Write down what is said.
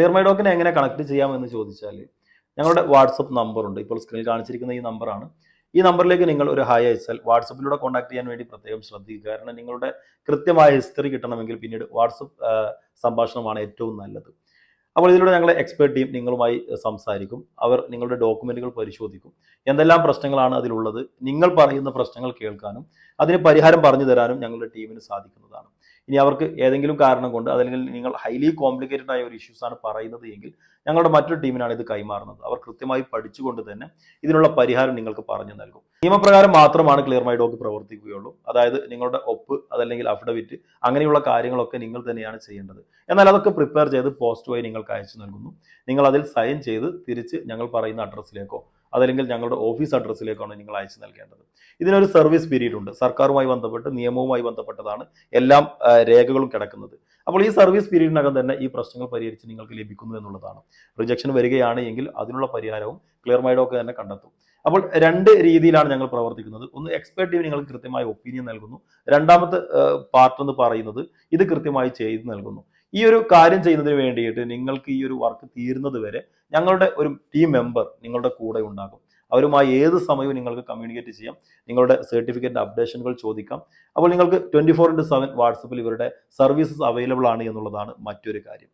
Clear my ഡോക്കിനെ എങ്ങനെ connect ചെയ്യാമെന്ന് ചോദിച്ചാൽ ഞങ്ങളുടെ വാട്സപ്പ് നമ്പർ ഉണ്ട്. ഇപ്പോൾ സ്ക്രീനിൽ കാണിച്ചിരിക്കുന്ന ഈ നമ്പറാണ്. ഈ നമ്പറിലേക്ക് നിങ്ങൾ ഒരു ഹായ് അയച്ചാൽ വാട്സപ്പിലൂടെ കോൺടാക്ട് ചെയ്യാൻ വേണ്ടി പ്രത്യേകം ശ്രദ്ധിക്കുക. കാരണം നിങ്ങളുടെ കൃത്യമായ ഹിസ്റ്ററി കിട്ടണമെങ്കിൽ പിന്നീട് വാട്സപ്പ് സംഭാഷണമാണ് ഏറ്റവും നല്ലത്. അപ്പോൾ ഇതിലൂടെ ഞങ്ങളെ എക്സ്പേർട്ട് ടീം നിങ്ങളുമായി സംസാരിക്കും. അവർ നിങ്ങളുടെ ഡോക്യുമെന്റുകൾ പരിശോധിക്കും. എന്തെല്ലാം പ്രശ്നങ്ങളാണ് അതിലുള്ളത്, നിങ്ങൾ പറയുന്ന പ്രശ്നങ്ങൾ കേൾക്കാനും അതിന് പരിഹാരം പറഞ്ഞു തരാനും ഞങ്ങളുടെ ടീമിന് സാധിക്കുന്നതാണ്. ഇനി അവർക്ക് ഏതെങ്കിലും കാരണം കൊണ്ട് അതല്ലെങ്കിൽ നിങ്ങൾ ഹൈലി കോംപ്ലിക്കേറ്റഡ് ആയ ഒരു ഇഷ്യൂസ് ആണ് പറയുന്നത് എങ്കിൽ ഞങ്ങളുടെ മറ്റൊരു ടീമിനാണ് ഇത് കൈമാറുന്നത്. അവർ കൃത്യമായി പഠിച്ചുകൊണ്ട് തന്നെ ഇതിനുള്ള പരിഹാരം നിങ്ങൾക്ക് പറഞ്ഞു നൽകും. നിയമപ്രകാരം മാത്രമാണ് ക്ലിയർ മൈ ഡോക്ക് പ്രവർത്തിക്കുകയുള്ളൂ. അതായത് നിങ്ങളുടെ ഒപ്പ് അതല്ലെങ്കിൽ അഫിഡവിറ്റ് അങ്ങനെയുള്ള കാര്യങ്ങളൊക്കെ നിങ്ങൾ തന്നെയാണ് ചെയ്യേണ്ടത്. എന്നാൽ അതൊക്കെ പ്രിപ്പയർ ചെയ്ത് പോസ്റ്റ് വഴി നിങ്ങൾക്ക് അയച്ചു നൽകുന്നു. നിങ്ങൾ അതിൽ സൈൻ ചെയ്ത് തിരിച്ച് ഞങ്ങൾ പറയുന്ന അഡ്രസ്സിലേക്കോ അതല്ലെങ്കിൽ ഞങ്ങളുടെ ഓഫീസ് അഡ്രസ്സിലേക്കാണ് നിങ്ങൾ അയച്ചു നൽകേണ്ടത്. ഇതിനൊരു സർവീസ് പീരീഡ് ഉണ്ട്. സർക്കാരുമായി ബന്ധപ്പെട്ട് നിയമവുമായി ബന്ധപ്പെട്ടതാണ് എല്ലാം രേഖകളും കിടക്കുന്നത്. അപ്പോൾ ഈ സർവീസ് പീരീഡിനകം തന്നെ ഈ പ്രശ്നങ്ങൾ പരിഹരിച്ച് നിങ്ങൾക്ക് ലഭിക്കുന്നു എന്നുള്ളതാണ്. റിജക്ഷൻ വരികയാണ് എങ്കിൽ അതിനുള്ള പരിഹാരവും ക്ലിയർ മൈ ഡോക്ക് തന്നെ കണ്ടെത്തും. അപ്പോൾ രണ്ട് രീതിയിലാണ് ഞങ്ങൾ പ്രവർത്തിക്കുന്നത്. ഒന്ന്, എക്സ്പേർട്ട് ടീം നിങ്ങൾക്ക് കൃത്യമായ ഒപ്പീനിയൻ നൽകുന്നു. രണ്ടാമത്തെ പാർട്ട് എന്ന് പറയുന്നത് ഇത് കൃത്യമായി ചെയ്ത് നൽകുന്നു. ഈ ഒരു കാര്യം ചെയ്യുന്നതിന് വേണ്ടിയിട്ട് നിങ്ങൾക്ക് ഈ ഒരു വർക്ക് തീരുന്നത് വരെ ഞങ്ങളുടെ ഒരു ടീം മെമ്പർ നിങ്ങളുടെ കൂടെ ഉണ്ടാകും. അവരുമായി ഏത് സമയവും നിങ്ങൾക്ക് കമ്മ്യൂണിക്കേറ്റ് ചെയ്യാം. നിങ്ങളുടെ സർട്ടിഫിക്കറ്റ് അപ്ഡേഷനുകൾ ചോദിക്കാം. അപ്പോൾ നിങ്ങൾക്ക് 24/7 വാട്സപ്പിൽ ഇവരുടെ സർവീസസ് അവൈലബിൾ ആണ് എന്നുള്ളതാണ് മറ്റൊരു കാര്യം.